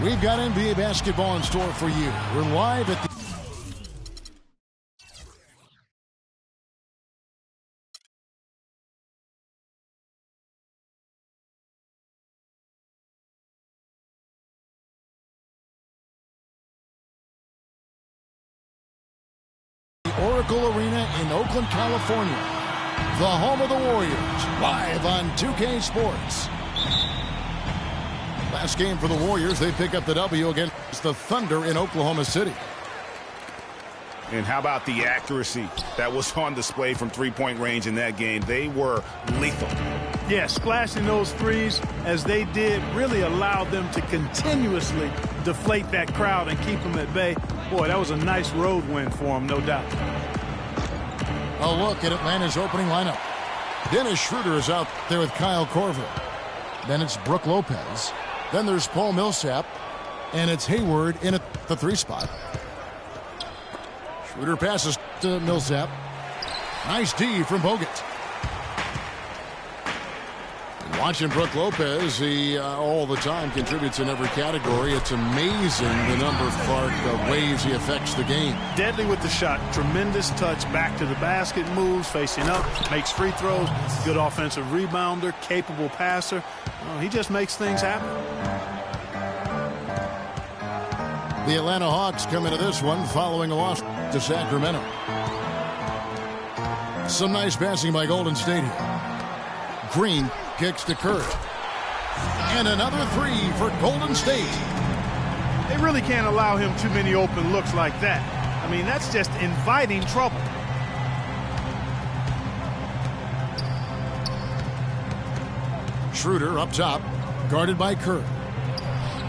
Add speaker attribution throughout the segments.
Speaker 1: We've got NBA basketball in store for you. We're live at the Oracle Arena in Oakland, California. The home of the Warriors, live on 2K Sports. Last game for the Warriors, they pick up the W against the Thunder in Oklahoma City.
Speaker 2: And how about the accuracy that was on display from three-point range in that game? They were lethal.
Speaker 3: Yeah, splashing those threes as they did really allowed them to continuously deflate that crowd and keep them at bay. Boy, that was a nice road win for them, no doubt.
Speaker 1: A look at Atlanta's opening lineup. Dennis Schroeder is out there with Kyle Korver. Then it's Brook Lopez. Then there's Paul Millsap. And it's Hayward in at the 3 spot. Schroeder passes to Millsap. Nice D from Bogut. And watching Brook Lopez, he all the time contributes in every category. It's amazing the number, Clark, of ways he affects the game.
Speaker 3: Deadly with the shot. Tremendous touch. Back to the basket moves, facing up, makes free throws. Good offensive rebounder, capable passer. He just makes things happen.
Speaker 1: The Atlanta Hawks come into this one following a loss to Sacramento. Some nice passing by Golden State here. Green kicks to Curry. And another 3 for Golden State.
Speaker 3: They really can't allow him too many open looks like that. I mean, that's just inviting trouble.
Speaker 1: Schroeder up top, guarded by Curry.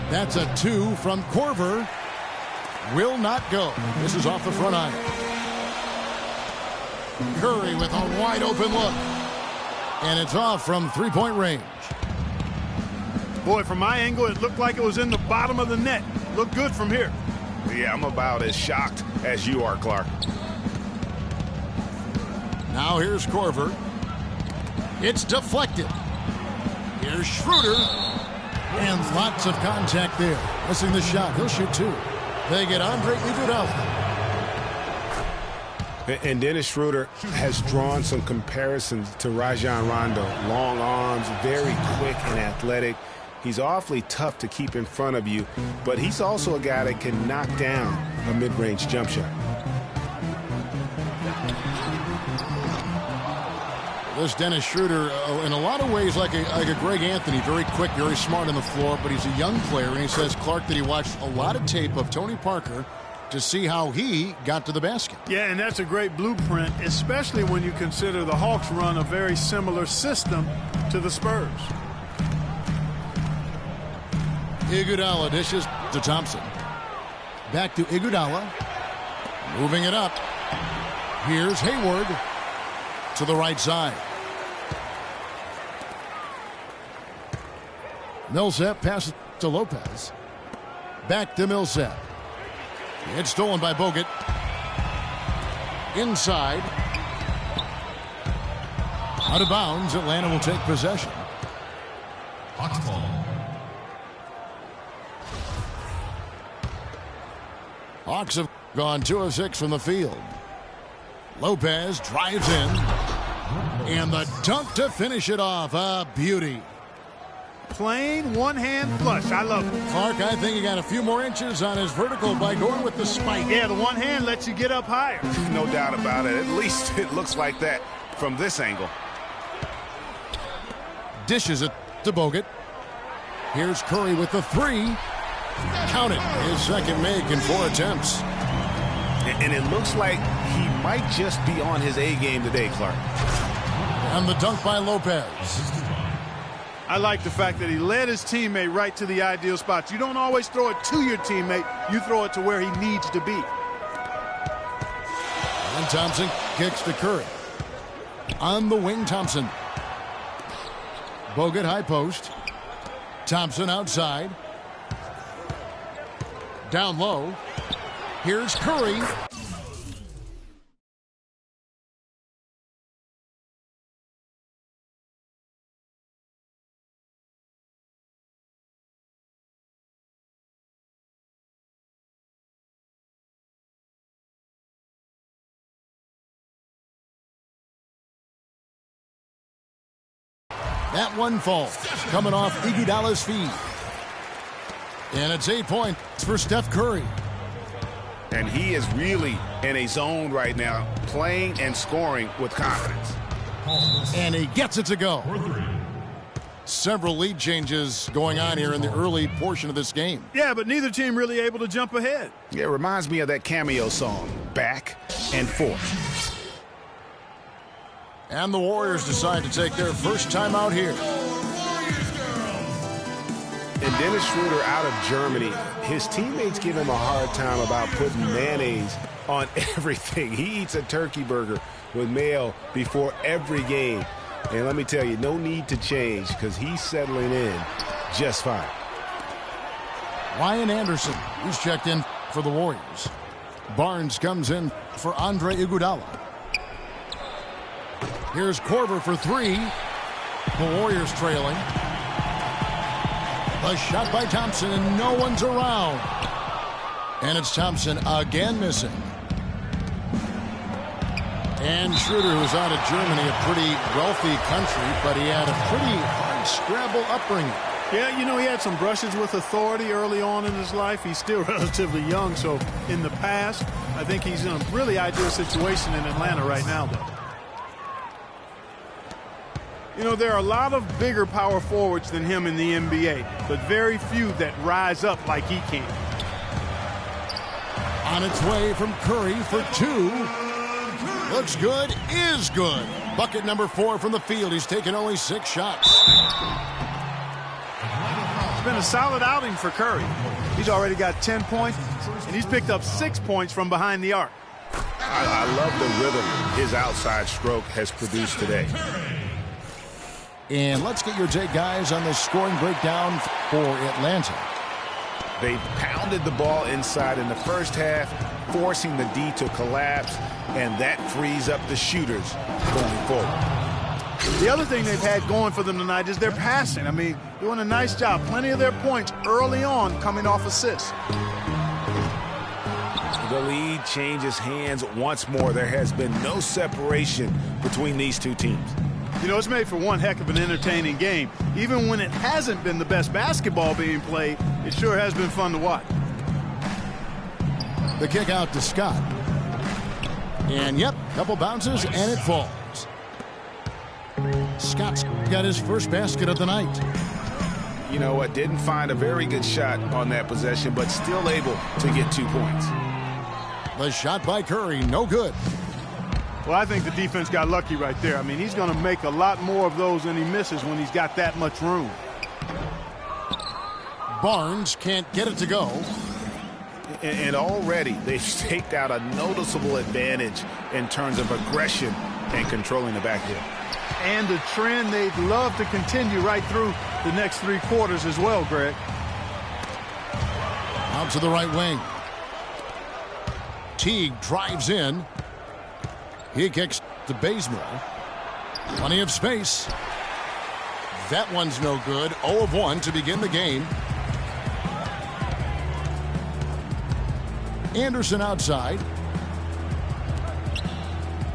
Speaker 1: That's a 2 from Korver. Will not go. This is off the front iron. Curry with a wide open look. And it's off from three-point range.
Speaker 3: Boy, from my angle, it looked like it was in the bottom of the net. Looked good from here.
Speaker 2: Yeah, I'm about as shocked as you are, Clark.
Speaker 1: Now here's Korver. It's deflected. Here's Schroeder. And lots of contact there. Missing the shot. He'll shoot 2. They get Andre Iguodala.
Speaker 2: And Dennis Schroeder has drawn some comparisons to Rajon Rondo. Long arms, very quick and athletic. He's awfully tough to keep in front of you, but he's also a guy that can knock down a mid-range jump shot.
Speaker 1: This Dennis Schroeder, in a lot of ways, like a Greg Anthony, very quick, very smart on the floor, but he's a young player, and he says, Clark, that he watched a lot of tape of Tony Parker to see how he got to the basket.
Speaker 3: Yeah, and that's a great blueprint, especially when you consider the Hawks run a very similar system to the Spurs.
Speaker 1: Iguodala dishes to Thompson. Back to Iguodala. Moving it up. Here's Hayward to the right side. Millsap passes to Lopez. Back to Millsap. It's stolen by Bogut. Inside. Out of bounds. Atlanta will take possession.
Speaker 4: Hawks ball.
Speaker 1: Hawks have gone 2 of 6 from the field. Lopez drives in. And the dunk to finish it off. A beauty.
Speaker 3: Plain one-hand flush. I love it.
Speaker 1: Clark, I think he got a few more inches on his vertical by going with the spike.
Speaker 3: Yeah, the one hand lets you get up higher.
Speaker 2: No doubt about it. At least it looks like that from this angle.
Speaker 1: Dishes it to Bogut. Here's Curry with the 3. Count it. His second make in 4 attempts.
Speaker 2: And it looks like he might just be on his A game today, Clark.
Speaker 1: And the dunk by Lopez.
Speaker 3: I like the fact that he led his teammate right to the ideal spots. You don't always throw it to your teammate. You throw it to where he needs to be.
Speaker 1: And Thompson kicks to Curry. On the wing, Thompson. Bogut high post. Thompson outside. Down low. Here's Curry. That one falls, coming off Iguodala's feet. And it's 8 points for Steph Curry.
Speaker 2: And he is really in a zone right now, playing and scoring with confidence.
Speaker 1: And he gets it to go. Several lead changes going on here in the early portion of this game.
Speaker 3: Yeah, but neither team really able to jump ahead.
Speaker 2: Yeah, it reminds me of that Cameo song, Back and Forth.
Speaker 1: And the Warriors decide to take their first time out here.
Speaker 2: And Dennis Schroeder out of Germany, his teammates give him a hard time about putting mayonnaise on everything. He eats a turkey burger with mayo before every game. And let me tell you, no need to change because he's settling in just fine.
Speaker 1: Ryan Anderson, who's checked in for the Warriors. Barnes comes in for Andre Iguodala. Here's Korver for three. The Warriors trailing. A shot by Thompson, and no one's around. And it's Thompson again missing. And Schroeder, who's out of Germany, a pretty wealthy country, but he had a pretty hard scrabble upbringing.
Speaker 3: Yeah, you know, he had some brushes with authority early on in his life. He's still relatively young, so in the past, I think he's in a really ideal situation in Atlanta right now, though. You know, there are a lot of bigger power forwards than him in the NBA, but very few that rise up like he can.
Speaker 1: On its way from Curry for two. Looks good, is good. Bucket number 4 from the field. He's taken only 6 shots.
Speaker 3: It's been a solid outing for Curry. He's already got 10 points, and he's picked up 6 points from behind the arc.
Speaker 2: I love the rhythm his outside stroke has produced today.
Speaker 1: And let's get your take, guys, on the scoring breakdown for Atlanta.
Speaker 2: They pounded the ball inside in the first half, forcing the D to collapse, and that frees up the shooters going forward.
Speaker 3: The other thing they've had going for them tonight is their passing. I mean, doing a nice job. Plenty of their points early on coming off assists.
Speaker 2: The lead changes hands once more. There has been no separation between these two teams.
Speaker 3: You know, it's made for one heck of an entertaining game. Even when it hasn't been the best basketball being played, it sure has been fun to watch.
Speaker 1: The kick out to Scott. And, yep, couple bounces, and it falls. Scott's got his first basket of the night.
Speaker 2: You know what? Didn't find a very good shot on that possession, but still able to get 2 points.
Speaker 1: The shot by Curry, no good.
Speaker 3: Well, I think the defense got lucky right there. I mean, he's going to make a lot more of those than he misses when he's got that much room.
Speaker 1: Barnes can't get it to go.
Speaker 2: And already they've staked out a noticeable advantage in terms of aggression and controlling the backcourt.
Speaker 3: And a trend they'd love to continue right through the next 3 quarters as well, Greg.
Speaker 1: Out to the right wing. Teague drives in. He kicks to Bazemore. Plenty of space. That one's no good. 0 of 1 to begin the game. Anderson outside.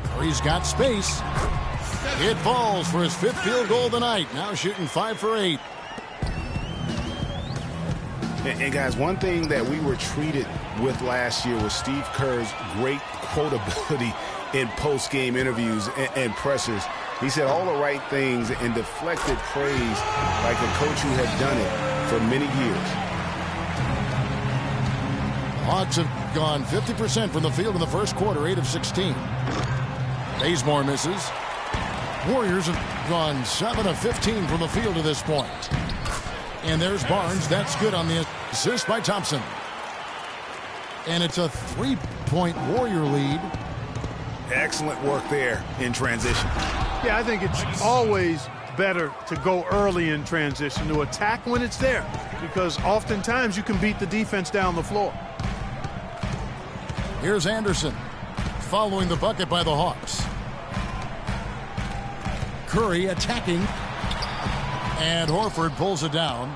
Speaker 1: Curry's got space. It falls for his 5th field goal of the night. Now shooting 5 for 8.
Speaker 2: And guys, one thing that we were treated with last year was Steve Kerr's great quotability in post-game interviews and pressers. He said all the right things and deflected praise like a coach who had done it for many years.
Speaker 1: Hawks have gone 50% from the field in the first quarter, 8 of 16. Bazemore misses. Warriors have gone 7 of 15 from the field to this point. And there's Barnes. That's good on the assist by Thompson. And it's a 3-point Warrior lead.
Speaker 2: Excellent work there in transition.
Speaker 3: Yeah, I think it's always better to go early in transition, to attack when it's there, because oftentimes you can beat the defense down the floor.
Speaker 1: Here's Anderson following the bucket by the Hawks. Curry attacking. And Horford pulls it down.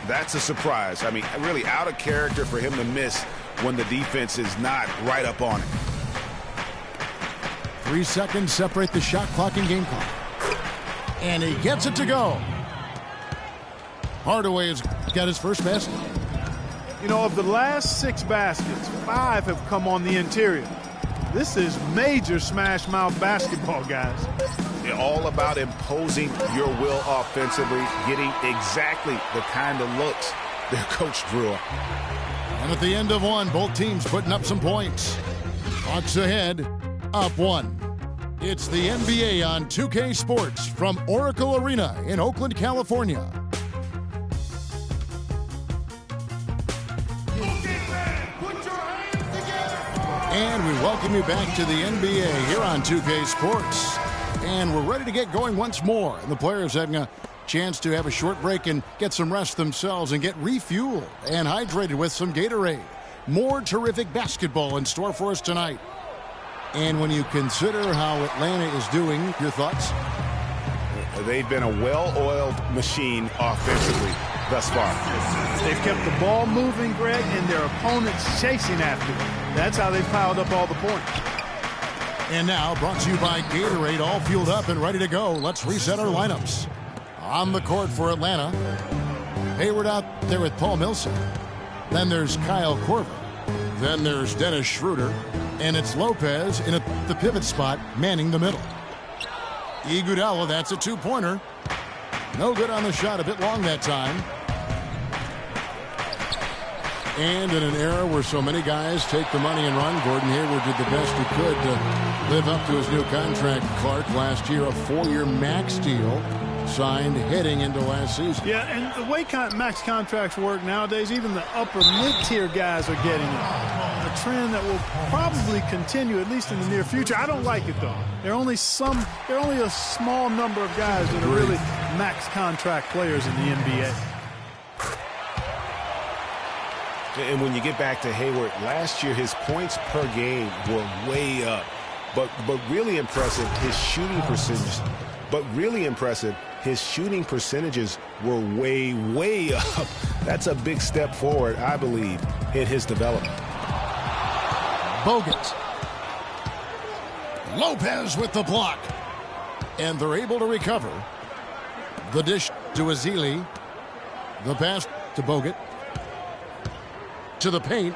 Speaker 2: That's a surprise. I mean, really out of character for him to miss when the defense is not right up on it.
Speaker 1: 3 seconds separate the shot clock and game clock. And he gets it to go. Hardaway has got his first basket.
Speaker 3: You know, of the last 6 baskets, 5 have come on the interior. This is major smash mouth basketball, guys.
Speaker 2: They're all about imposing your will offensively, getting exactly the kind of looks their coach drew up.
Speaker 1: And at the end of one, both teams putting up some points. Hawks ahead, up 1. It's the NBA on 2K Sports from Oracle Arena in Oakland, California. And we welcome you back to the NBA here on 2K Sports. And we're ready to get going once more. And the players having a chance to have a short break and get some rest themselves and get refueled and hydrated with some Gatorade. More terrific basketball in store for us tonight. And when you consider how Atlanta is doing, your thoughts?
Speaker 2: They've been a well-oiled machine offensively thus far.
Speaker 3: They've kept the ball moving, Greg, and their opponents chasing after them. That's how they piled up all the points.
Speaker 1: And now, brought to you by Gatorade, all fueled up and ready to go. Let's reset our lineups. On the court for Atlanta, Hayward out there with Paul Millsap. Then there's Kyle Korver. Then there's Dennis Schroeder. And it's Lopez in the pivot spot, manning the middle. Iguodala, that's a two-pointer. No good on the shot, a bit long that time. And in an era where so many guys take the money and run, Gordon Hayward did the best he could to live up to his new contract. Clark last year, a 4-year max deal signed heading into last season.
Speaker 3: Yeah, and the way max contracts work nowadays, even the upper mid-tier guys are getting it. A trend that will probably continue, at least in the near future. I don't like it, though. There are only a small number of guys that are really max contract players in the NBA.
Speaker 2: And when you get back to Hayward, last year his points per game were way up. But really impressive, his shooting percentages. His shooting percentages were way, way up. That's a big step forward, I believe, in his development.
Speaker 1: Bogut. Lopez with the block. And they're able to recover. The dish to Azili. The pass to Bogut. To the paint.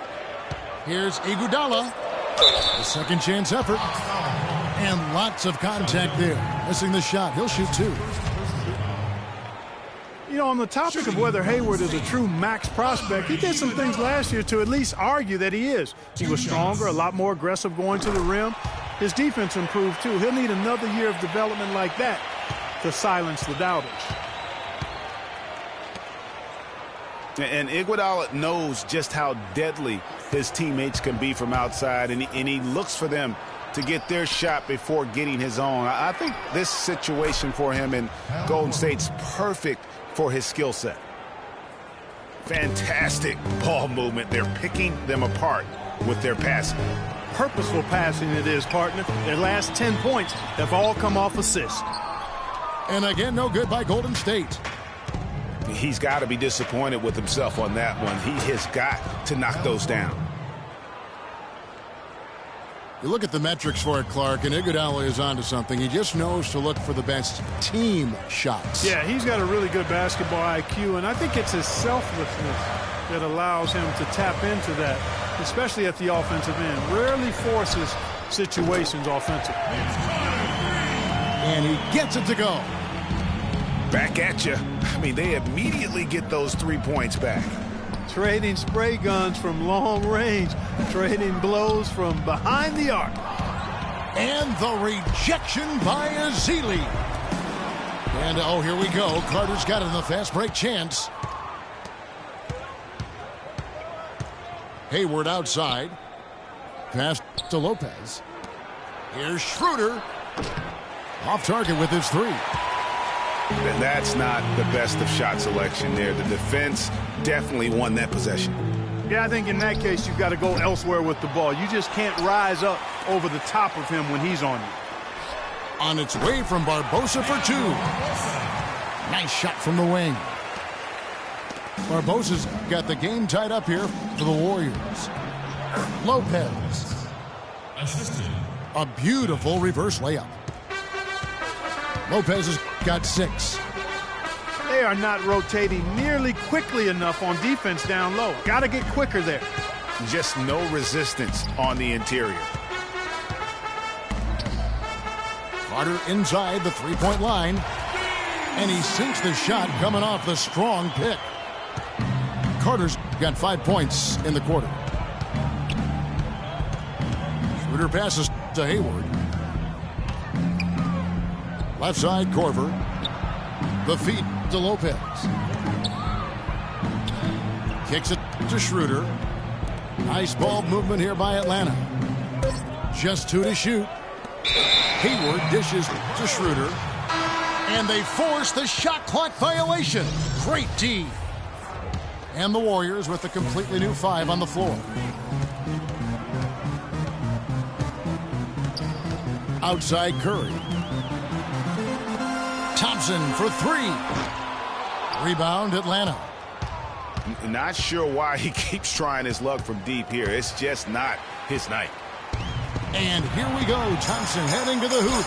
Speaker 1: Here's Iguodala. A second chance effort. And lots of contact there. Missing the shot. He'll shoot 2.
Speaker 3: You know, on the topic of whether Hayward is a true max prospect, he did some things last year to at least argue that he is. He was stronger, a lot more aggressive going to the rim. His defense improved, too. He'll need another year of development like that to silence the doubters.
Speaker 2: And Iguodala knows just how deadly his teammates can be from outside, and he looks for them to get their shot before getting his own. I think this situation for him in Golden State's perfect for his skill set. Fantastic ball movement. They're picking them apart with their passing.
Speaker 3: Purposeful passing it is, partner. Their last 10 points have all come off assists.
Speaker 1: And again, no good by Golden State.
Speaker 2: He's got to be disappointed with himself on that one. He has got to knock those down.
Speaker 1: You look at the metrics for it, Clark, and Iguodala is onto something. He just knows to look for the best team shots.
Speaker 3: Yeah, he's got a really good basketball IQ, and I think it's his selflessness that allows him to tap into that, especially at the offensive end. Rarely forces situations offensively.
Speaker 1: And he gets it to go.
Speaker 2: Back at you. I mean, they immediately get those 3 points back.
Speaker 3: Trading spray guns from long range, trading blows from behind the arc.
Speaker 1: And the rejection by Azili. And, oh, here we go. Carter's got it in the fast break chance. Hayward outside. Pass to Lopez. Here's Schroeder. Off target with his 3.
Speaker 2: And that's not the best of shot selection there. The defense definitely won that possession.
Speaker 3: Yeah, I think in that case you've got to go elsewhere with the ball. You just can't rise up over the top of him when he's on you.
Speaker 1: On its way from Barbosa for 2. Nice shot from the wing. Barbosa's got the game tied up here for the Warriors. Lopez. A beautiful reverse layup. Lopez has got 6.
Speaker 3: They are not rotating nearly quickly enough on defense down low. Got to get quicker there.
Speaker 2: Just no resistance on the interior.
Speaker 1: Carter inside the three-point line. And he sinks the shot coming off the strong pick. Carter's got 5 points in the quarter. Schroeder passes to Hayward. Left side, Korver. The feed to Lopez. Kicks it to Schroeder. Nice ball movement here by Atlanta. Just 2 to shoot. Hayward dishes to Schroeder. And they force the shot clock violation. Great D. And the Warriors with a completely new 5 on the floor. Outside Curry. Thompson for 3. Rebound Atlanta.
Speaker 2: Not sure why he keeps trying his luck from deep here. It's just not his night.
Speaker 1: And here we go. Thompson heading to the hoop.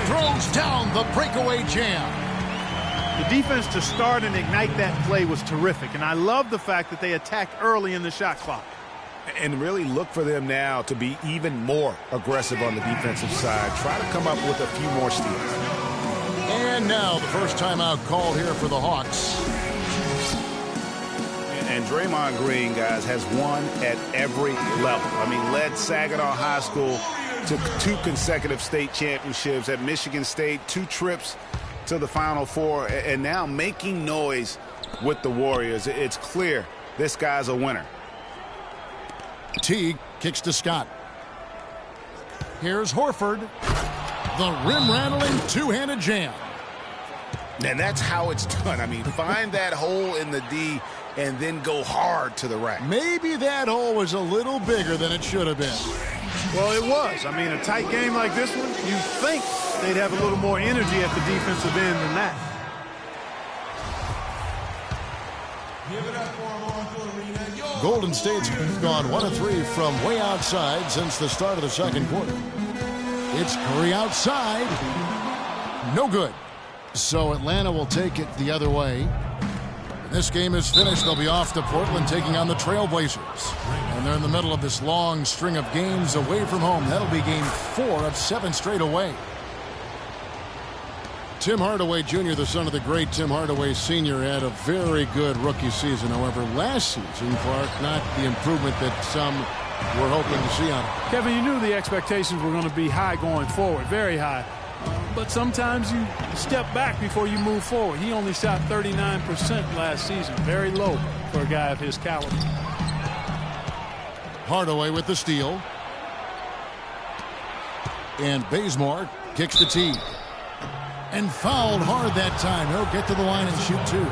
Speaker 1: Throws down the breakaway jam.
Speaker 3: The defense to start and ignite that play was terrific. And I love the fact that they attacked early in the shot clock.
Speaker 2: And really look for them now to be even more aggressive on the defensive side. Try to come up with a few more steals.
Speaker 1: And now the first timeout called here for the Hawks.
Speaker 2: And Draymond Green, guys, has won at every level. I mean, led Saginaw High School to 2 consecutive state championships at Michigan State, 2 trips to the Final Four, and now making noise with the Warriors. It's clear this guy's a winner.
Speaker 1: Teague kicks to Scott. Here's Horford. The rim-rattling two-handed jam.
Speaker 2: And that's how it's done. I mean, find that hole in the D and then go hard to the rack.
Speaker 1: Maybe that hole was a little bigger than it should have been.
Speaker 3: Well, it was. I mean, a tight game like this one, you think they'd have a little more energy at the defensive end than that.
Speaker 1: Golden State's gone 1 of 3 from way outside since the start of the second quarter. It's Curry outside. No good. So Atlanta will take it the other way. This game is finished. They'll be off to Portland taking on the Trailblazers. And they're in the middle of this long string of games away from home. That'll be game 4 of 7 straight away. Tim Hardaway Jr., the son of the great Tim Hardaway Sr., had a very good rookie season. However, last season, Clark, not the improvement that some were hoping to see on him.
Speaker 3: Kevin, you knew the expectations were going to be high going forward, very high. But sometimes you step back before you move forward. He only shot 39% last season. Very low for a guy of his caliber.
Speaker 1: Hardaway with the steal. And Bazemore kicks the tee. And fouled hard that time. He'll get to the line and shoot 2.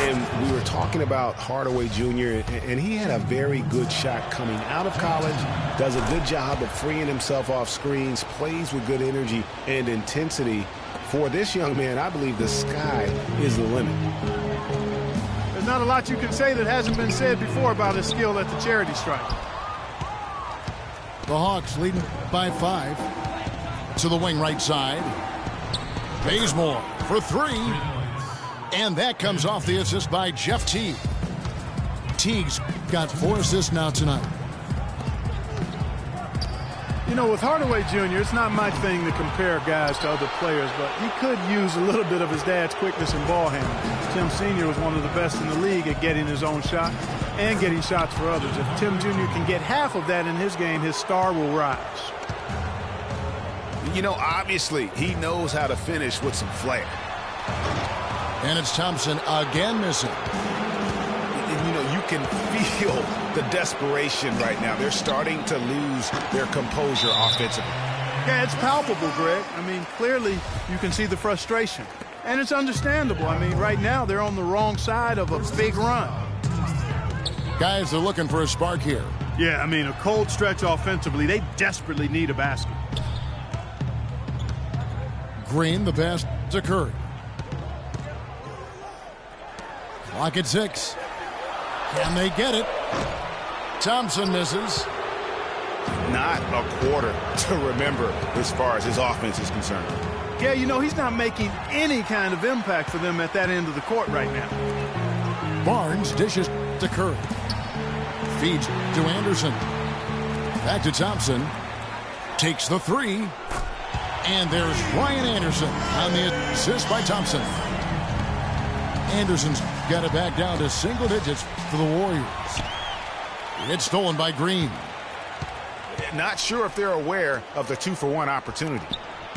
Speaker 2: And we were talking about Hardaway Jr., and he had a very good shot coming out of college, does a good job of freeing himself off screens, plays with good energy and intensity. For this young man, I believe the sky is the limit.
Speaker 3: There's not a lot you can say that hasn't been said before about his skill at the charity stripe.
Speaker 1: The Hawks leading by 5. To the wing right side. Bazemore for 3. And that comes off the assist by Jeff Teague. Teague's got 4 assists now tonight.
Speaker 3: You know, with Hardaway Jr., it's not my thing to compare guys to other players, but he could use a little bit of his dad's quickness and ball handling. Tim Sr. was one of the best in the league at getting his own shot and getting shots for others. If Tim Jr. can get half of that in his game, his star will rise.
Speaker 2: You know, obviously, he knows how to finish with some flair.
Speaker 1: And it's Thompson again missing.
Speaker 2: And, you know, you can feel the desperation right now. They're starting to lose their composure offensively.
Speaker 3: Yeah, it's palpable, Greg. I mean, clearly you can see the frustration. And it's understandable. I mean, right now they're on the wrong side of a big run.
Speaker 1: Guys, they're looking for a spark here.
Speaker 3: Yeah, I mean, a cold stretch offensively. They desperately need a basket.
Speaker 1: Green, the pass to Curry. Clock at 6. Can they get it? Thompson misses.
Speaker 2: not a quarter to remember as far as his offense is concerned.
Speaker 3: Yeah, you know, he's not making any kind of impact for them at that end of the court right now.
Speaker 1: Barnes dishes to Curry. Feeds to Anderson. Back to Thompson. Takes the three. And there's Ryan Anderson on the assist by Thompson. Anderson's got it back down to single digits for the Warriors. It's stolen by Green.
Speaker 2: Not sure if they're aware of the 2-for-1 opportunity.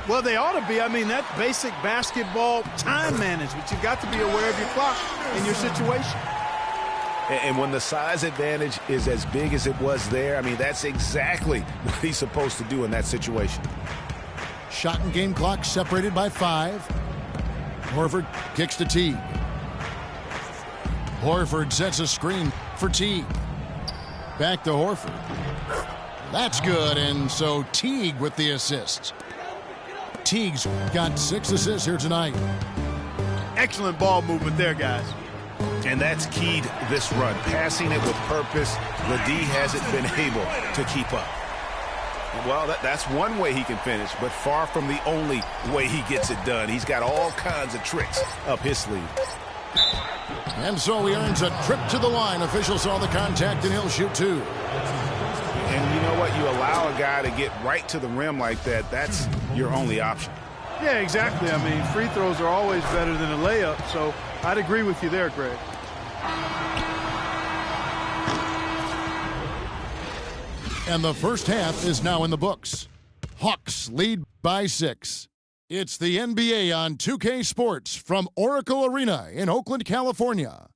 Speaker 3: Well, they ought to be. I mean, that basic basketball time management. You've got to be aware of your clock and your situation.
Speaker 2: And when the size advantage is as big as it was there, I mean, that's exactly what he's supposed to do in that situation.
Speaker 1: Shot and game clock separated by 5. Horford kicks to Teague. Horford sets a screen for Teague. Back to Horford. That's good, and so Teague with the assist. Teague's got 6 assists here tonight.
Speaker 3: Excellent ball movement there, guys.
Speaker 2: And that's keyed this run. Passing it with purpose, the D hasn't been able to keep up. Well, that's one way he can finish, but far from the only way he gets it done. He's got all kinds of tricks up his sleeve.
Speaker 1: And so he earns a trip to the line. Officials saw the contact, and he'll shoot 2.
Speaker 2: And you know what? You allow a guy to get right to the rim like that, that's your only option.
Speaker 3: Yeah, exactly. I mean, free throws are always better than a layup, so I'd agree with you there, Greg.
Speaker 1: And the first half is now in the books. Hawks lead by 6. It's the NBA on 2K Sports from Oracle Arena in Oakland, California.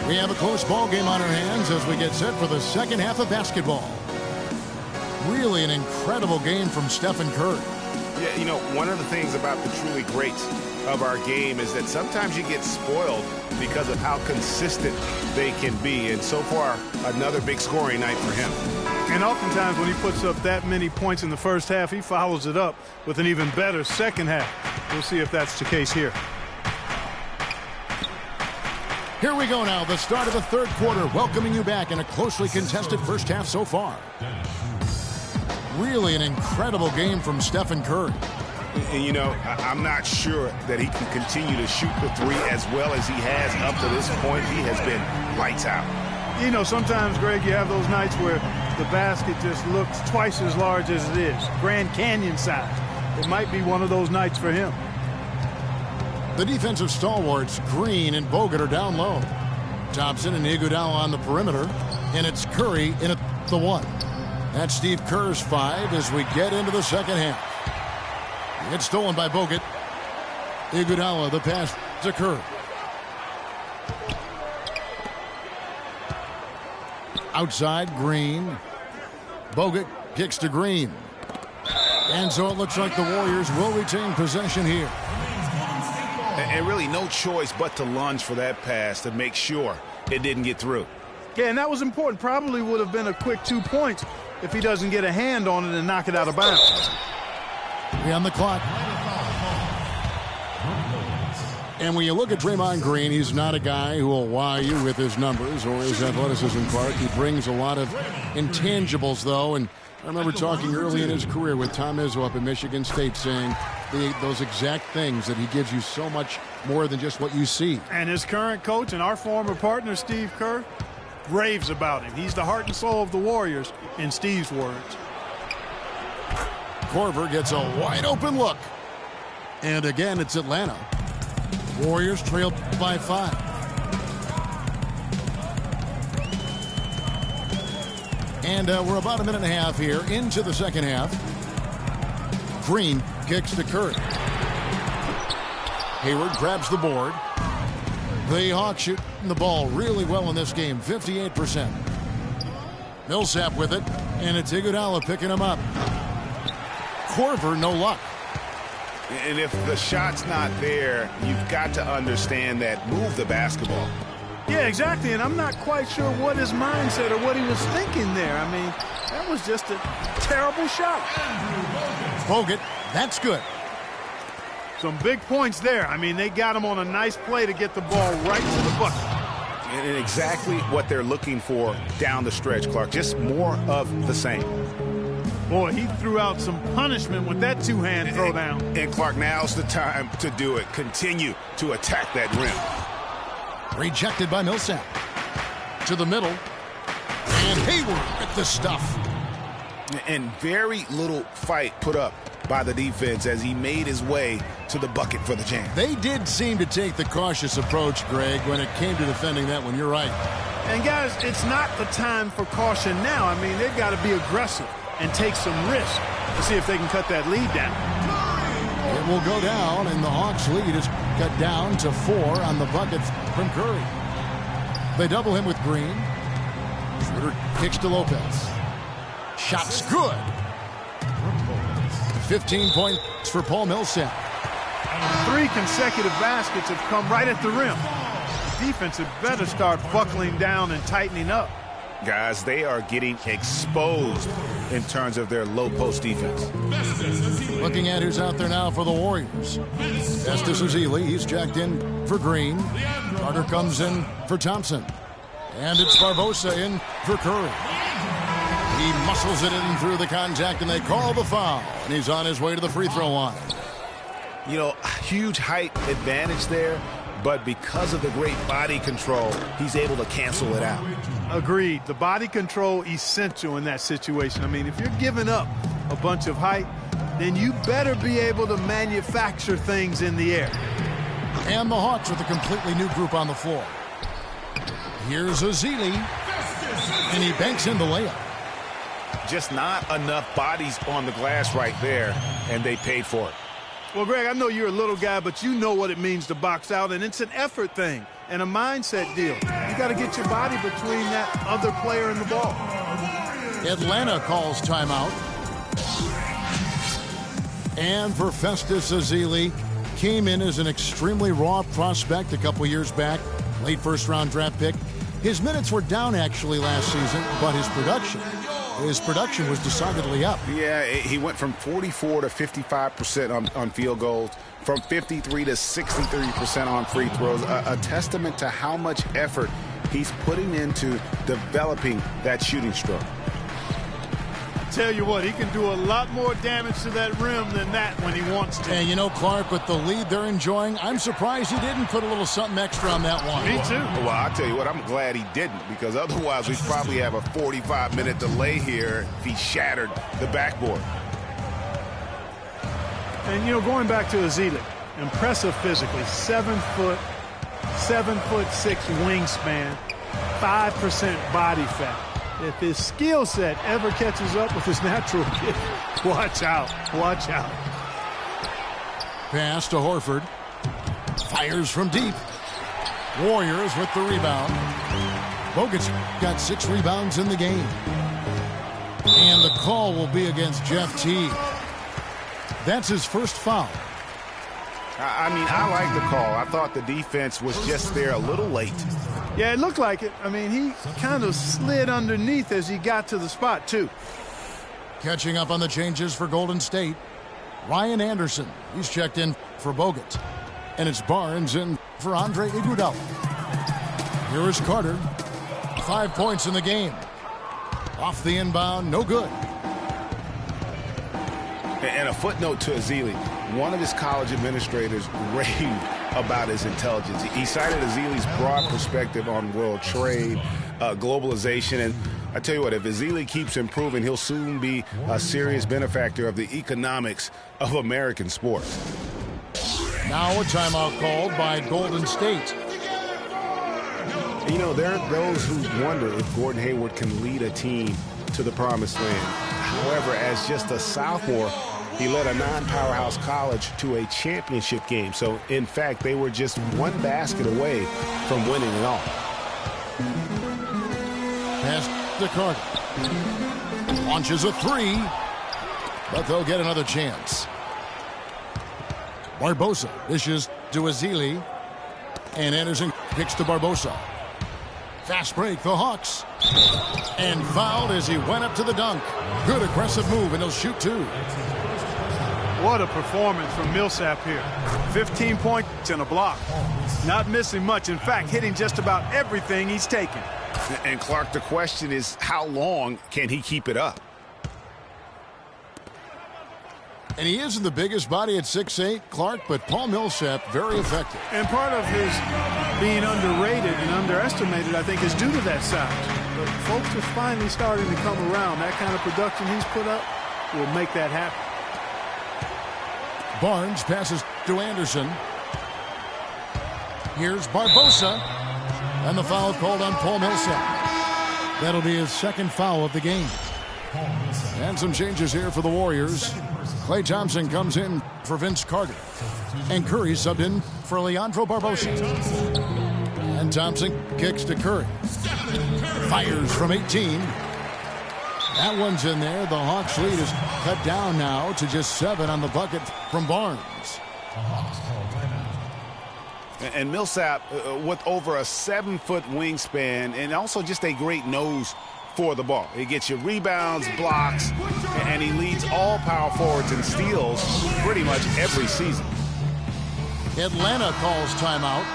Speaker 1: We have a close ball game on our hands as we get set for the second half of basketball. Really an incredible game from Stephen Curry.
Speaker 2: Yeah, you know, one of the things about the truly greats of our game is that sometimes you get spoiled because of how consistent they can be. And so far, another big scoring night for him.
Speaker 3: And oftentimes when he puts up that many points in the first half, he follows it up with an even better second half. We'll see if that's the case here.
Speaker 1: Here we go now, the start of the third quarter, welcoming you back in a closely contested first half so far. Really an incredible game from Stephen Curry.
Speaker 2: And, you know, I'm not sure that he can continue to shoot the three as well as he has up to this point. He has been lights out.
Speaker 3: You know, sometimes, Greg, you have those nights where the basket just looks twice as large as it is. Grand Canyon size. It might be one of those nights for him.
Speaker 1: The defensive stalwarts, Green and Bogut, are down low. Thompson and Iguodala on the perimeter. And it's Curry in at the 1. That's Steve Kerr's 5 as we get into the second half. It's stolen by Bogut. Iguodala, the pass to Kerr. Outside, Green. Bogut kicks to Green. And so it looks like the Warriors will retain possession here.
Speaker 2: And really no choice but to lunge for that pass to make sure it didn't get through.
Speaker 3: Yeah, and that was important. Probably would have been a quick 2 points if he doesn't get a hand on it and knock it out of bounds.
Speaker 1: On the clock. And when you look at Draymond Green, he's not a guy who will wow you with his numbers or his athleticism, Clark. He brings a lot of intangibles, though, and I remember talking early in his career with Tom Izzo up in Michigan State saying those exact things, that he gives you so much more than just what you see.
Speaker 3: And his current coach and our former partner, Steve Kerr, raves about him. He's the heart and soul of the Warriors, in Steve's words.
Speaker 1: Korver gets a wide-open look. And again, it's Atlanta. Warriors trail by 5. And we're about a minute and a half here into the second half. Green kicks to Curry. Hayward grabs the board. The Hawks shoot the ball really well in this game, 58%. Millsap with it, and it's Iguodala picking him up. Korver, no luck.
Speaker 2: And if the shot's not there, you've got to understand that move the basketball.
Speaker 3: Yeah, exactly, and I'm not quite sure what his mindset or what he was thinking there. I mean, that was just a terrible shot.
Speaker 1: Bogut, that's good.
Speaker 3: Some big points there. I mean, they got him on a nice play to get the ball right to the bucket.
Speaker 2: And exactly what they're looking for down the stretch, Clark. Just more of the same.
Speaker 3: Boy, he threw out some punishment with that two-hand throwdown.
Speaker 2: And Clark, now's the time to do it. Continue to attack that rim.
Speaker 1: Rejected by Millsap. To the middle. And Hayward with the stuff.
Speaker 2: And very little fight put up by the defense as he made his way to the bucket for the jam.
Speaker 1: They did seem to take the cautious approach, Greg, when it came to defending that one. You're right.
Speaker 3: And, guys, it's not the time for caution now. I mean, they've got to be aggressive and take some risk to see if they can cut that lead down.
Speaker 1: It will go down, and the Hawks' lead is cut down to 4 on the bucket from Curry. They double him with Green. Schroeder kicks to Lopez. Shot's good. 15 points for Paul Millsap.
Speaker 3: 3 consecutive baskets have come right at the rim. The defense had better start buckling down and tightening up.
Speaker 2: Guys, they are getting exposed in terms of their low post defense.
Speaker 1: Looking at who's out there now for the Warriors. Estes Ezeli, he's jacked in for Green. Carter comes in for Thompson. And it's Barbosa in for Curry. He muscles it in through the contact, and they call the foul. And he's on his way to the free throw line.
Speaker 2: You know, huge height advantage there, but because of the great body control, he's able to cancel it out.
Speaker 3: Agreed. The body control essential in that situation. I mean, if you're giving up a bunch of height, then you better be able to manufacture things in the air.
Speaker 1: And the Hawks with a completely new group on the floor. Here's Ezeli, and he banks in the layup.
Speaker 2: Just not enough bodies on the glass right there, and they paid for it.
Speaker 3: Well, Greg, I know you're a little guy, but you know what it means to box out, and it's an effort thing and a mindset deal. You got to get your body between that other player and the ball.
Speaker 1: Atlanta calls timeout. And for Festus Ezeli, came in as an extremely raw prospect a couple years back, late first-round draft pick. His minutes were down actually last season, but his production was decidedly up.
Speaker 2: Yeah, he went from 44 to 55% on field goals, from 53 to 63% on free throws, a testament to how much effort he's putting into developing that shooting stroke.
Speaker 3: Tell you what, he can do a lot more damage to that rim than that when he wants to.
Speaker 1: And you know, Clark, with the lead they're enjoying, I'm surprised he didn't put a little something extra on that one.
Speaker 3: Me too.
Speaker 2: Well, I'll tell you what, I'm glad he didn't, because otherwise we'd probably have a 45-minute delay here if he shattered the backboard.
Speaker 3: And, you know, going back to Ezeli, impressive physically, 7 foot, 7'6" wingspan, 5% body fat. If his skill set ever catches up with his natural gift, watch out, watch out.
Speaker 1: Pass to Horford. Fires from deep. Warriors with the rebound. Bogut's got 6 rebounds in the game. And the call will be against Jeff Teague. That's his first foul.
Speaker 2: I mean, I like the call. I thought the defense was just there a little late.
Speaker 3: Yeah, it looked like it. I mean, he kind of slid underneath as he got to the spot, too.
Speaker 1: Catching up on the changes for Golden State. Ryan Anderson, he's checked in for Bogut. And it's Barnes in for Andre Iguodala. Here is Carter. 5 points in the game. Off the inbound, no good.
Speaker 2: And a footnote to Ezeli. One of his college administrators raved about his intelligence. He cited Ezeli's broad perspective on world trade, globalization, and I tell you what, if Ezeli keeps improving, he'll soon be a serious benefactor of the economics of American sports.
Speaker 1: Now a timeout called by Golden State.
Speaker 2: You know, there are those who wonder if Gordon Hayward can lead a team to the promised land. However, as just a sophomore, he led a non-powerhouse college to a championship game. So, in fact, they were just 1 basket away from winning it all.
Speaker 1: Pass to Carter. Launches a 3, but they'll get another chance. Barbosa dishes to Ezeli, and Anderson kicks to Barbosa. Fast break, the Hawks. And fouled as he went up to the dunk. Good aggressive move, and he'll shoot two.
Speaker 3: What a performance from Millsap here. 15 points and a block. Not missing much. In fact, hitting just about everything he's taken.
Speaker 2: And Clark, the question is, how long can he keep it up?
Speaker 1: And he isn't the biggest body at 6'8", Clark, but Paul Millsap, very effective.
Speaker 3: And part of his being underrated and underestimated, I think, is due to that size. But folks are finally starting to come around. That kind of production he's put up will make that happen.
Speaker 1: Barnes passes to Anderson. Here's Barbosa. And the foul called on Paul Millsap. That'll be his second foul of the game. And some changes here for the Warriors. Klay Thompson comes in for Vince Carter. And Curry subbed in for Leandro Barbosa. And Thompson kicks to Curry. Fires from 18. That one's in there. The Hawks lead is cut down now to just 7 on the bucket from Barnes.
Speaker 2: And Millsap with over a 7-foot wingspan and also just a great nose for the ball. He gets you rebounds, blocks, and he leads all power forwards in steals pretty much every season.
Speaker 1: Atlanta calls timeout.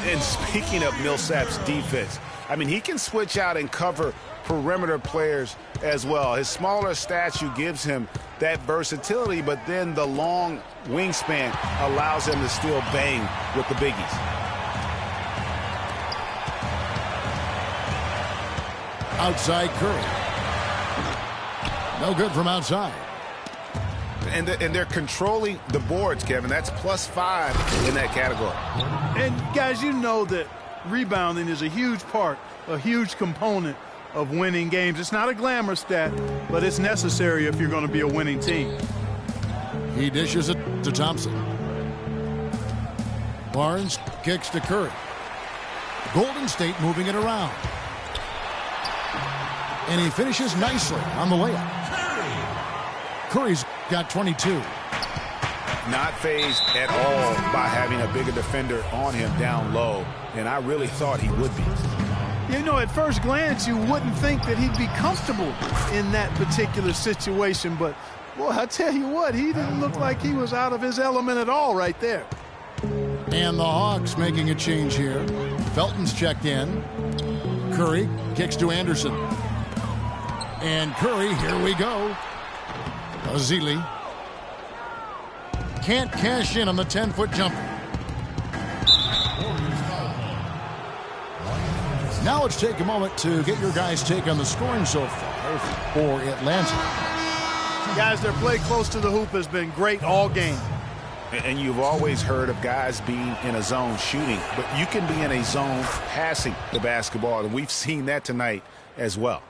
Speaker 2: And speaking of Millsap's defense, I mean, he can switch out and cover perimeter players as well. His smaller stature gives him that versatility, but then the long wingspan allows him to still bang with the biggies.
Speaker 1: Outside Curry. No good from outside.
Speaker 2: And they're controlling the boards, Kevin. That's +5 in that category.
Speaker 3: And, guys, you know that rebounding is a huge part, a huge component of winning games. It's not a glamour stat, but it's necessary if you're going to be a winning team.
Speaker 1: He dishes it to Thompson. Barnes kicks to Curry. Golden State moving it around. And he finishes nicely on the layup. Curry's got 22.
Speaker 2: Not phased at all by having a bigger defender on him down low, and I really thought he would be.
Speaker 3: You know, at first glance, you wouldn't think that he'd be comfortable in that particular situation, but, boy, I tell you what, he didn't look like he was out of his element at all right there.
Speaker 1: And the Hawks making a change here. Felton's checked in. Curry kicks to Anderson. And Curry, here we go. Azili can't cash in on the 10-foot jumper. Now let's take a moment to get your guys' take on the scoring so far for Atlanta.
Speaker 3: Guys, their play close to the hoop has been great all game.
Speaker 2: And you've always heard of guys being in a zone shooting, but you can be in a zone passing the basketball, and we've seen that tonight as well.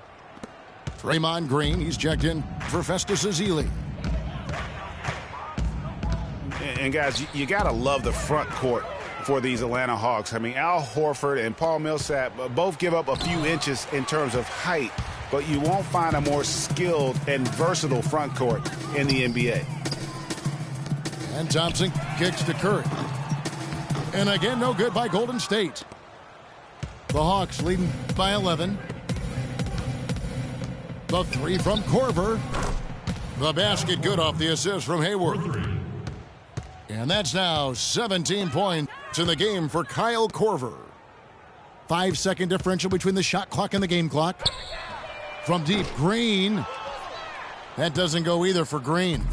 Speaker 1: Draymond Green, he's checked in for Festus Ezeli.
Speaker 2: And guys, you got to love the front court for these Atlanta Hawks. I mean, Al Horford and Paul Millsap both give up a few inches in terms of height, but you won't find a more skilled and versatile front court in the NBA.
Speaker 1: And Thompson kicks to Curry. And again, no good by Golden State. The Hawks leading by 11. The three from Korver. The basket good off the assist from Hayward. And that's now 17 points in the game for Kyle Korver. 5-second differential between the shot clock and the game clock. From deep, Green. That doesn't go either for Green.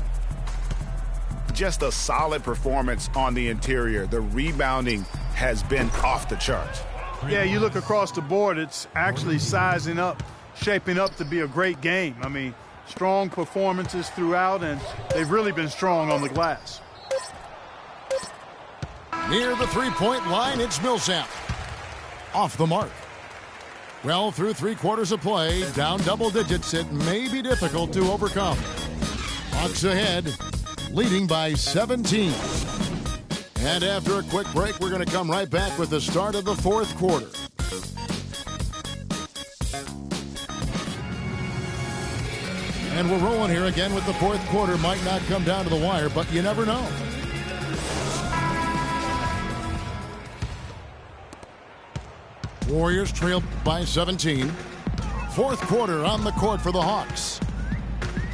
Speaker 2: Just a solid performance on the interior. The rebounding has been off the charts.
Speaker 3: Yeah, you look across the board, it's actually sizing up, shaping up to be a great game. I mean, strong performances throughout, and they've really been strong on the glass.
Speaker 1: Near the three-point line, it's Millsap. Off the mark. Well, through 3 quarters of play, down double digits, it may be difficult to overcome. Hawks ahead, leading by 17. And after a quick break, we're going to come right back with the start of the 4th quarter. And we're rolling here again with the 4th quarter. Might not come down to the wire, but you never know. Warriors trail by 17. Fourth quarter on the court for the Hawks.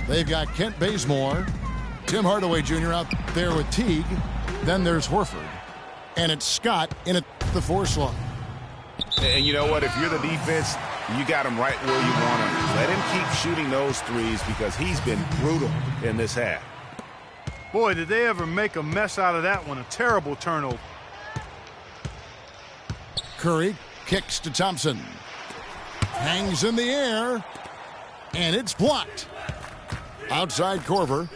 Speaker 1: They've got Kent Bazemore, Tim Hardaway Jr. out there with Teague. Then there's Horford. And it's Scott in at the 4 slot.
Speaker 2: And you know what? If you're the defense, you got him right where you want him. Let him keep shooting those threes because he's been brutal in this half.
Speaker 3: Boy, did they ever make a mess out of that one. A terrible turnover.
Speaker 1: Curry kicks to Thompson. Hangs in the air. And it's blocked. Outside Korver.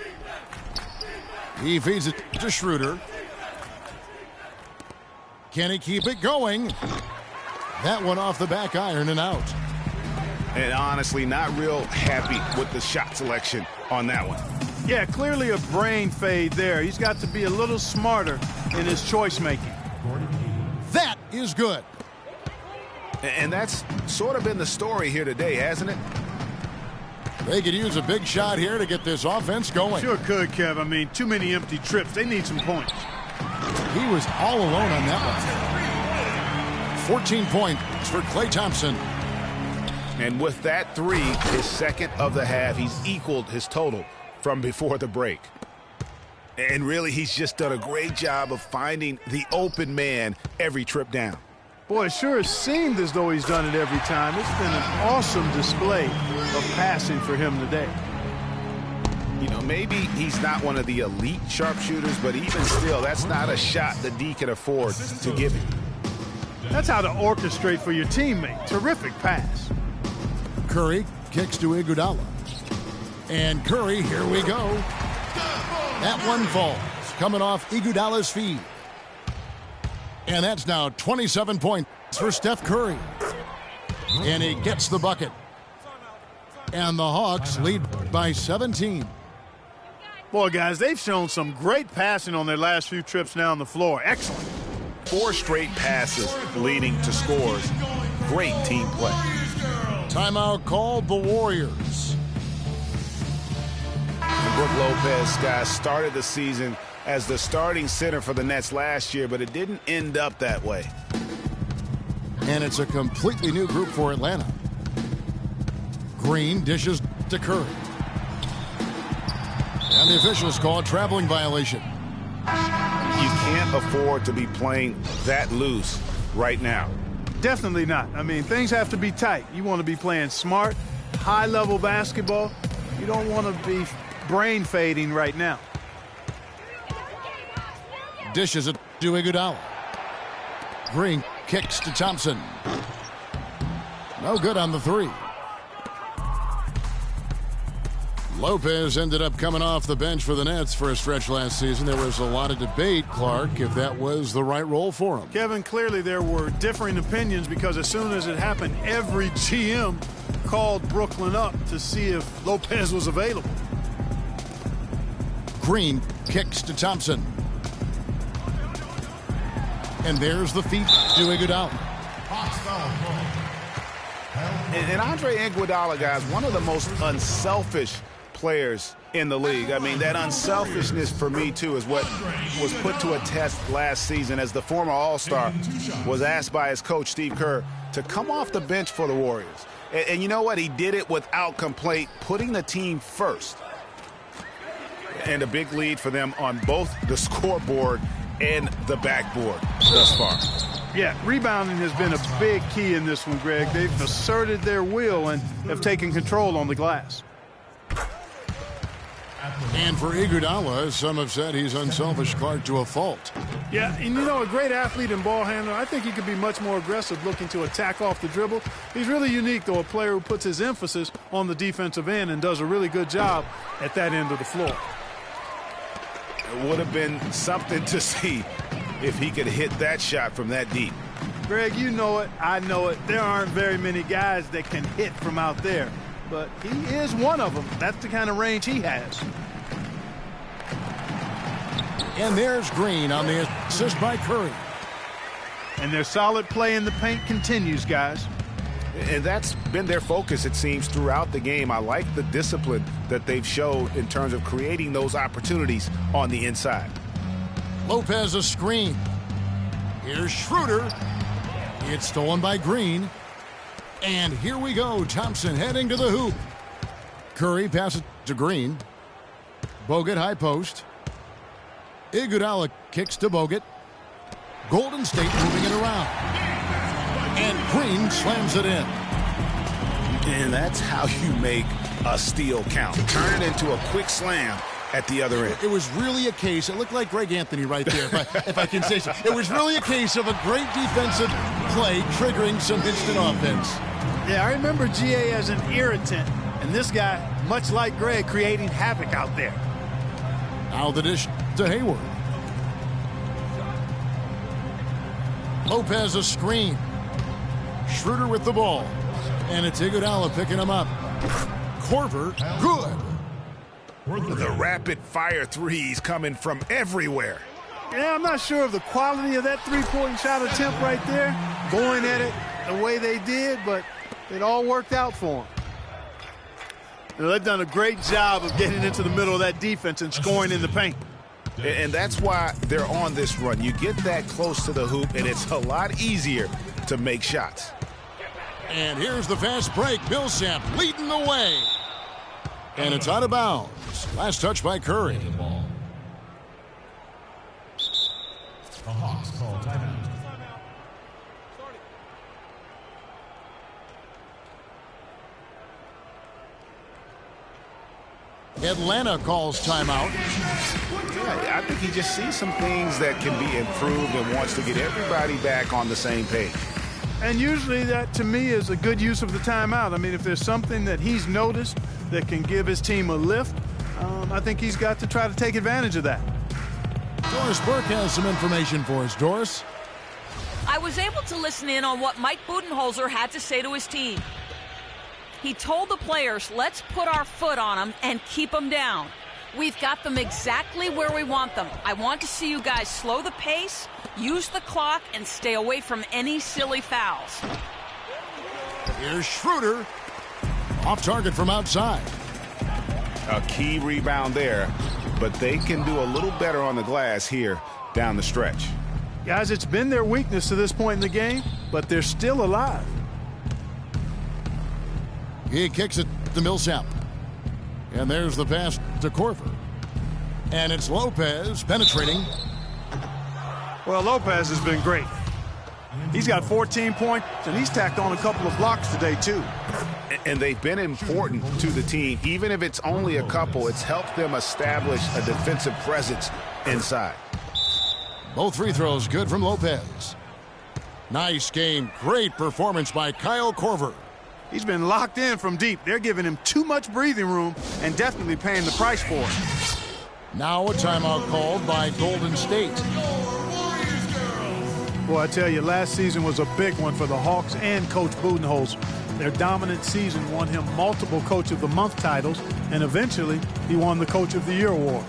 Speaker 1: He feeds it to Schroeder. Can he keep it going? That one off the back iron and out.
Speaker 2: And honestly, not real happy with the shot selection on that one.
Speaker 3: Yeah, clearly a brain fade there. He's got to be a little smarter in his choice making.
Speaker 1: That is good.
Speaker 2: And that's sort of been the story here today, hasn't it?
Speaker 1: They could use a big shot here to get this offense going.
Speaker 3: Sure could, Kev. I mean, too many empty trips. They need some points.
Speaker 1: He was all alone on that one. 14 points for Klay Thompson.
Speaker 2: And with that three, his second of the half, he's equaled his total from before the break. And really, he's just done a great job of finding the open man every trip down.
Speaker 3: Boy, it sure has seemed as though he's done it every time. It's been an awesome display of passing for him today.
Speaker 2: You know, maybe he's not one of the elite sharpshooters, but even still, that's not a shot that D can afford to give him.
Speaker 3: That's how to orchestrate for your teammate. Terrific pass.
Speaker 1: Curry kicks to Iguodala. And Curry, here we go. That one falls, coming off Iguodala's feet. And that's now 27 points for Steph Curry. And he gets the bucket. And the Hawks lead by 17.
Speaker 3: Boy, guys, they've shown some great passing on their last few trips down the floor. Excellent.
Speaker 2: 4 straight passes leading to scores. Great team play.
Speaker 1: Timeout called the Warriors.
Speaker 2: Brook Lopez, guys, started the season as the starting center for the Nets last year, but it didn't end up that way.
Speaker 1: And it's a completely new group for Atlanta. Green dishes to Curry. And the officials call a traveling violation.
Speaker 2: You can't afford to be playing that loose right now.
Speaker 3: Definitely not. I mean, things have to be tight. You want to be playing smart, high-level basketball. You don't want to be brain fading right now.
Speaker 1: Dishes it to Iguodala. Green kicks to Thompson. No good on the three. Lopez ended up coming off the bench for the Nets for a stretch last season. There was a lot of debate, Clark, if that was the right role for him.
Speaker 3: Kevin, clearly there were differing opinions because as soon as it happened, every GM called Brooklyn up to see if Lopez was available.
Speaker 1: Green kicks to Thompson. And there's the feet to Iguodala.
Speaker 2: And Andre Iguodala, guys, one of the most unselfish players in the league. I mean, that unselfishness for me, too, is what was put to a test last season as the former All-Star was asked by his coach, Steve Kerr, to come off the bench for the Warriors. And you know what? He did it without complaint, putting the team first. And a big lead for them on both the scoreboard and the backboard thus far.
Speaker 3: Yeah, rebounding has been a big key in this one, Greg. They've asserted their will and have taken control on the glass.
Speaker 1: And for Iguodala, some have said he's unselfish, Clark, to a fault.
Speaker 3: Yeah, and you know, a great athlete and ball handler, I think he could be much more aggressive looking to attack off the dribble. He's really unique, though, a player who puts his emphasis on the defensive end and does a really good job at that end of the floor.
Speaker 2: It would have been something to see if he could hit that shot from that deep.
Speaker 3: Greg, you know it. I know it. There aren't very many guys that can hit from out there. But he is one of them. That's the kind of range he has.
Speaker 1: And there's Green on the assist by Curry.
Speaker 3: And their solid play in the paint continues, guys.
Speaker 2: And that's been their focus, it seems, throughout the game. I like the discipline that they've showed in terms of creating those opportunities on the inside.
Speaker 1: Lopez a screen. Here's Schroeder. It's stolen by Green. And here we go. Thompson heading to the hoop. Curry passes to Green. Bogut high post. Iguodala kicks to Bogut. Golden State moving it around. And Green slams it in.
Speaker 2: And that's how you make a steal count. Turn it into a quick slam at the other end.
Speaker 1: It was really a case, it looked like Greg Anthony right there, if I can say so. It was really a case of a great defensive play triggering some instant offense.
Speaker 3: Yeah, I remember GA as an irritant, and this guy, much like Greg, creating havoc out there.
Speaker 1: Now the dish to Hayward. Lopez a screen. Schroeder with the ball. And it's Iguodala picking him up. Korver, good.
Speaker 2: The rapid-fire threes coming from everywhere.
Speaker 3: Yeah, I'm not sure of the quality of that three-point shot attempt right there, going at it the way they did, but it all worked out for them. You know, they've done a great job of getting into the middle of that defense and scoring in the paint.
Speaker 2: And that's why they're on this run. You get that close to the hoop, and it's a lot easier to make shots.
Speaker 1: And here's the fast break. Millsap leading the way. And it's out of bounds. Last touch by Curry.
Speaker 4: The Hawks call timeout.
Speaker 1: Atlanta calls timeout.
Speaker 2: Yeah, I think he just sees some things that can be improved and wants to get everybody back on the same page.
Speaker 3: And usually that, to me, is a good use of the timeout. I mean, if there's something that he's noticed that can give his team a lift, I think he's got to try to take advantage of that.
Speaker 1: Doris Burke has some information for us. Doris?
Speaker 5: I was able to listen in on what Mike Budenholzer had to say to his team. He told the players, let's put our foot on them and keep them down. We've got them exactly where we want them. I want to see you guys slow the pace, use the clock, and stay away from any silly fouls.
Speaker 1: Here's Schroeder. Off target from outside.
Speaker 2: A key rebound there, but they can do a little better on the glass here down the stretch.
Speaker 3: Guys, it's been their weakness to this point in the game, but they're still alive.
Speaker 1: He kicks it to Millsap. And there's the pass to Korver. And it's Lopez penetrating.
Speaker 3: Well, Lopez has been great. He's got 14 points, and he's tacked on a couple of blocks today, too.
Speaker 2: And they've been important to the team. Even if it's only a couple, it's helped them establish a defensive presence inside.
Speaker 1: Both free throws good from Lopez. Nice game. Great performance by Kyle Korver.
Speaker 3: He's been locked in from deep. They're giving him too much breathing room and definitely paying the price for it.
Speaker 1: Now a timeout called by Golden State.
Speaker 3: Boy, I tell you, last season was a big one for the Hawks and Coach Budenholzer. Their dominant season won him multiple Coach of the Month titles, and eventually he won the Coach of the Year award.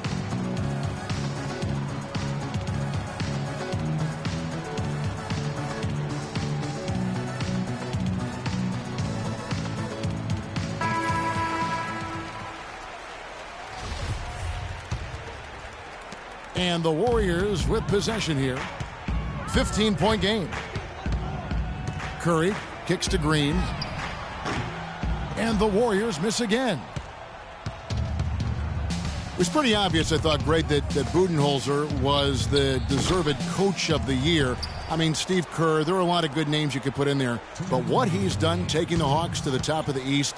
Speaker 1: And the Warriors with possession here. 15-point game. Curry kicks to Green. And the Warriors miss again. It was pretty obvious, I thought, Greg, that Budenholzer was the deserved coach of the year. I mean, Steve Kerr, there are a lot of good names you could put in there. But what he's done taking the Hawks to the top of the East,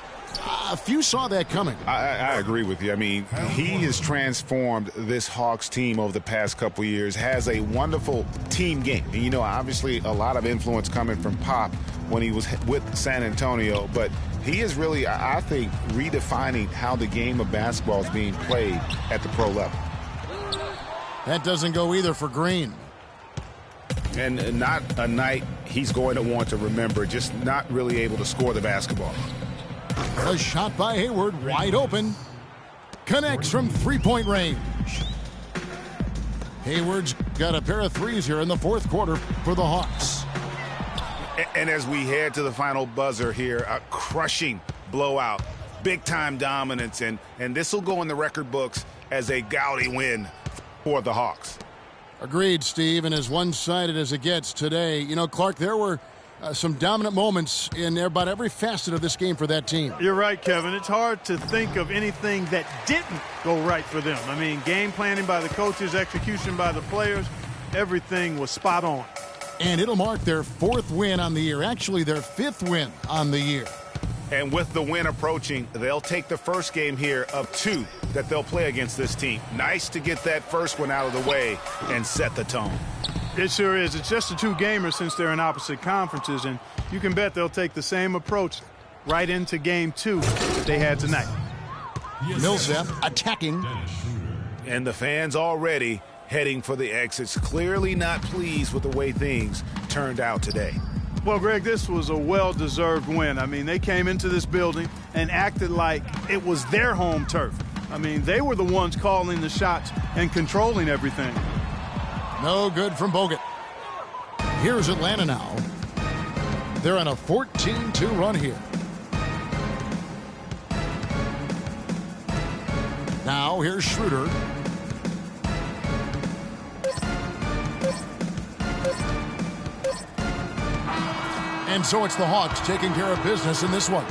Speaker 1: few saw that coming.
Speaker 2: I agree with you. I mean, he has transformed this Hawks team over the past couple years, has a wonderful team game. And, you know, obviously a lot of influence coming from Pop when he was with San Antonio. But he is really, I think, redefining how the game of basketball is being played at the pro level.
Speaker 1: That doesn't go either for Green.
Speaker 2: And not a night he's going to want to remember, just not really able to score the basketball.
Speaker 1: A shot by Hayward, wide open. Connects from three-point range. Hayward's got a pair of threes here in the fourth quarter for the Hawks.
Speaker 2: And as we head to the final buzzer here, a crushing blowout, big-time dominance, and this will go in the record books as a gaudy win for the Hawks.
Speaker 1: Agreed, Steve, and as one-sided as it gets today. You know, Clark, there were some dominant moments in about every facet of this game for that team.
Speaker 3: You're right, Kevin. It's hard to think of anything that didn't go right for them. I mean, game planning by the coaches, execution by the players, everything was spot on.
Speaker 1: And it'll mark their 4th win on the year, actually their 5th win on the year.
Speaker 2: And with the win approaching, they'll take the first game here of 2 that they'll play against this team. Nice to get that first one out of the way and set the tone.
Speaker 3: It sure is. It's just a 2-gamer since they're in opposite conferences, and you can bet they'll take the same approach right into game 2 that they had tonight.
Speaker 1: Millsap attacking.
Speaker 2: And the fans already heading for the exits, clearly not pleased with the way things turned out today.
Speaker 3: Well, Greg, this was a well-deserved win. I mean, they came into this building and acted like it was their home turf. I mean, they were the ones calling the shots and controlling everything.
Speaker 1: No good from Bogut. Here's Atlanta now. They're on a 14-2 run here. Now here's Schroeder. And so it's the Hawks taking care of business in this one.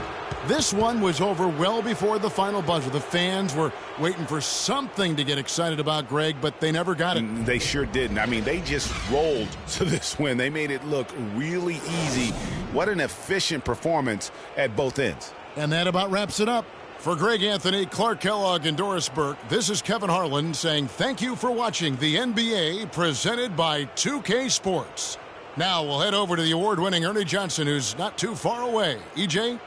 Speaker 1: This one was over well before the final buzzer. The fans were waiting for something to get excited about, Greg, but they never got it.
Speaker 2: They sure didn't. I mean, they just rolled to this win. They made it look really easy. What an efficient performance at both ends.
Speaker 1: And that about wraps it up. For Greg Anthony, Clark Kellogg, and Doris Burke, this is Kevin Harlan saying thank you for watching the NBA presented by 2K Sports. Now we'll head over to the award-winning Ernie Johnson, who's not too far away. EJ?